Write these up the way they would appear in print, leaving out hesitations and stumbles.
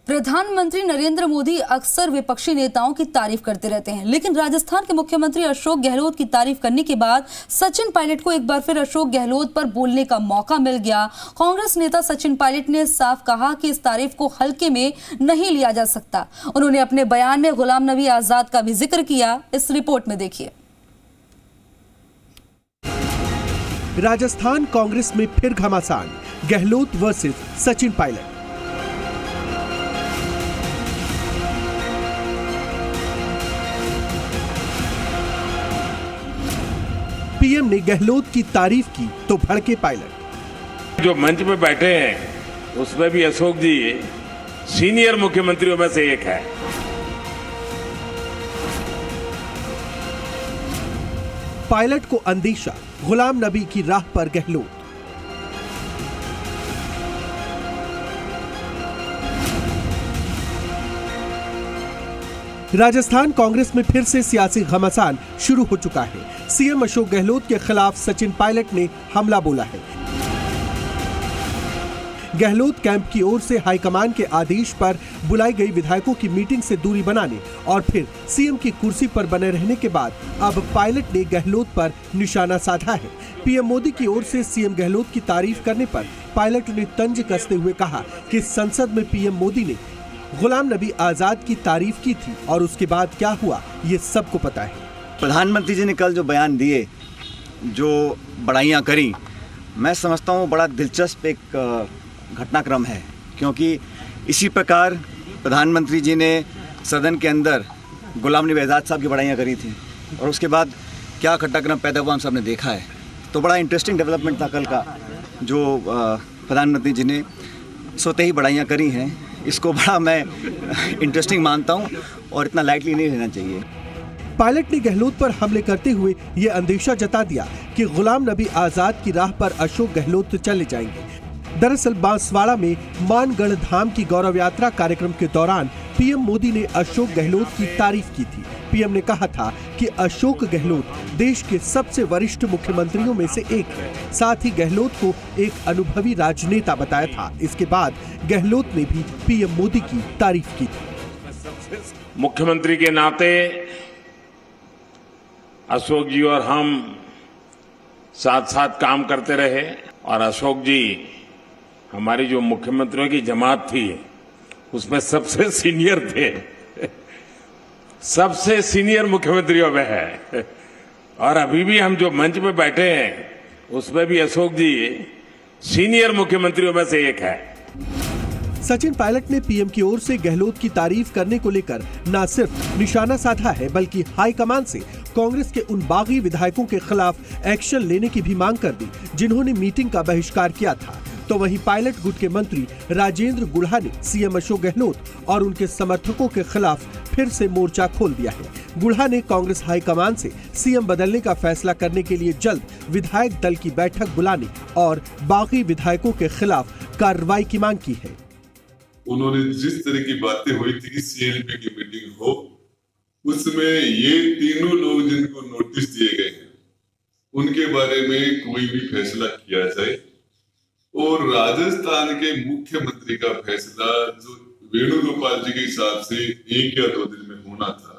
प्रधानमंत्री नरेंद्र मोदी अक्सर विपक्षी नेताओं की तारीफ करते रहते हैं, लेकिन राजस्थान के मुख्यमंत्री अशोक गहलोत की तारीफ करने के बाद सचिन पायलट को एक बार फिर अशोक गहलोत पर बोलने का मौका मिल गया। कांग्रेस नेता सचिन पायलट ने साफ कहा कि इस तारीफ को हल्के में नहीं लिया जा सकता। उन्होंने अपने बयान में गुलाम नबी आजाद का भी जिक्र किया। इस रिपोर्ट में देखिए। राजस्थान कांग्रेस में फिर घमासान, गहलोत वर्सेस सचिन पायलट। पीएम ने गहलोत की तारीफ की तो भड़के पायलट। जो मंच में बैठे हैं उसमें भी अशोक जी सीनियर मुख्यमंत्रियों में से एक है। पायलट को अंदेशा, गुलाम नबी की राह पर गहलोत। राजस्थान कांग्रेस में फिर से सियासी घमासान शुरू हो चुका है। सीएम अशोक गहलोत के खिलाफ सचिन पायलट ने हमला बोला है। गहलोत कैंप की ओर से हाईकमान के आदेश पर बुलाई गई विधायकों की मीटिंग से दूरी बनाने और फिर सीएम की कुर्सी पर बने रहने के बाद अब पायलट ने गहलोत पर निशाना साधा है। पीएम मोदी की ओर से सीएम गहलोत की तारीफ करने पर पायलट ने तंज कसते हुए कहा कि संसद में पीएम मोदी ने गुलाम नबी आजाद की तारीफ की थी और उसके बाद क्या हुआ ये सबको पता है। प्रधानमंत्री जी ने कल जो बयान दिए, जो बड़ाइयाँ करी, मैं समझता हूँ बड़ा दिलचस्प एक घटनाक्रम है, क्योंकि इसी प्रकार प्रधानमंत्री जी ने सदन के अंदर गुलाम नबी आज़ाद साहब की बड़ाइयाँ करी थी और उसके बाद क्या घटनाक्रम पैदा हुआ हम सब ने देखा है। तो बड़ा इंटरेस्टिंग डेवलपमेंट था कल का, जो प्रधानमंत्री जी ने स्वतः ही बड़ाइयाँ करी हैं। इसको बड़ा मैं इंटरेस्टिंग मानता हूँ और इतना लाइटली नहीं लेना चाहिए। पायलट ने गहलोत पर हमले करते हुए ये अंदेशा जता दिया कि गुलाम नबी आजाद की राह पर अशोक गहलोत चले जाएंगे। दरअसल बांसवाड़ा में मानगढ़ धाम की गौरव यात्रा कार्यक्रम के दौरान पीएम मोदी ने अशोक गहलोत की तारीफ की थी। पीएम ने कहा था कि अशोक गहलोत देश के सबसे वरिष्ठ मुख्यमंत्रियों में से एक है। साथ ही गहलोत को एक अनुभवी राजनेता बताया था। इसके बाद गहलोत ने भी पीएम मोदी की तारीफ की थी। मुख्यमंत्री के नाते अशोक जी और हम साथ साथ काम करते रहे और अशोक जी हमारी जो मुख्यमंत्रियों की जमात थी उसमें सबसे सीनियर थे, सबसे सीनियर मुख्यमंत्रियों में है। और अभी भी हम जो मंच में बैठे हैं उसमें भी अशोक जी सीनियर मुख्यमंत्रियों में से एक है। सचिन पायलट ने पीएम की ओर से गहलोत की तारीफ करने को लेकर न सिर्फ निशाना साधा है, बल्कि हाईकमान से कांग्रेस के उन बागी विधायकों के खिलाफ एक्शन लेने की भी मांग कर दी जिन्होंने मीटिंग का बहिष्कार किया था। तो वहीं पायलट गुट के मंत्री राजेंद्र गुढ़ा ने सीएम अशोक गहलोत और उनके समर्थकों के खिलाफ फिर से मोर्चा खोल दिया है। गुढ़ा ने कांग्रेस हाईकमान से सीएम बदलने का फैसला करने के लिए जल्द विधायक दल की बैठक बुलाने और बागी विधायकों के खिलाफ कार्रवाई की मांग की है। उन्होंने जिस तरह की बातें हुई थी कि सीएलपी की मीटिंग हो, उसमें ये तीनों लोग जिनको नोटिस दिए गए हैं उनके बारे में कोई भी फैसला किया जाए और राजस्थान के मुख्यमंत्री का फैसला जो वेणुगोपाल जी के हिसाब से 1 या 2 दिन में होना था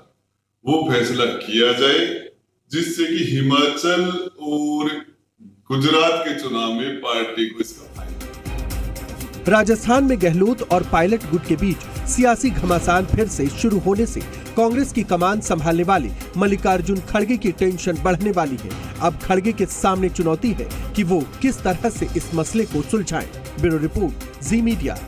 वो फैसला किया जाए, जिससे कि हिमाचल और गुजरात के चुनाव में पार्टी को इसका फायदा। राजस्थान में गहलोत और पायलट गुट के बीच सियासी घमासान फिर से शुरू होने से कांग्रेस की कमान संभालने वाले मल्लिकार्जुन खड़गे की टेंशन बढ़ने वाली है। अब खड़गे के सामने चुनौती है कि वो किस तरह से इस मसले को सुलझाएं। ब्यूरो रिपोर्ट, जी मीडिया।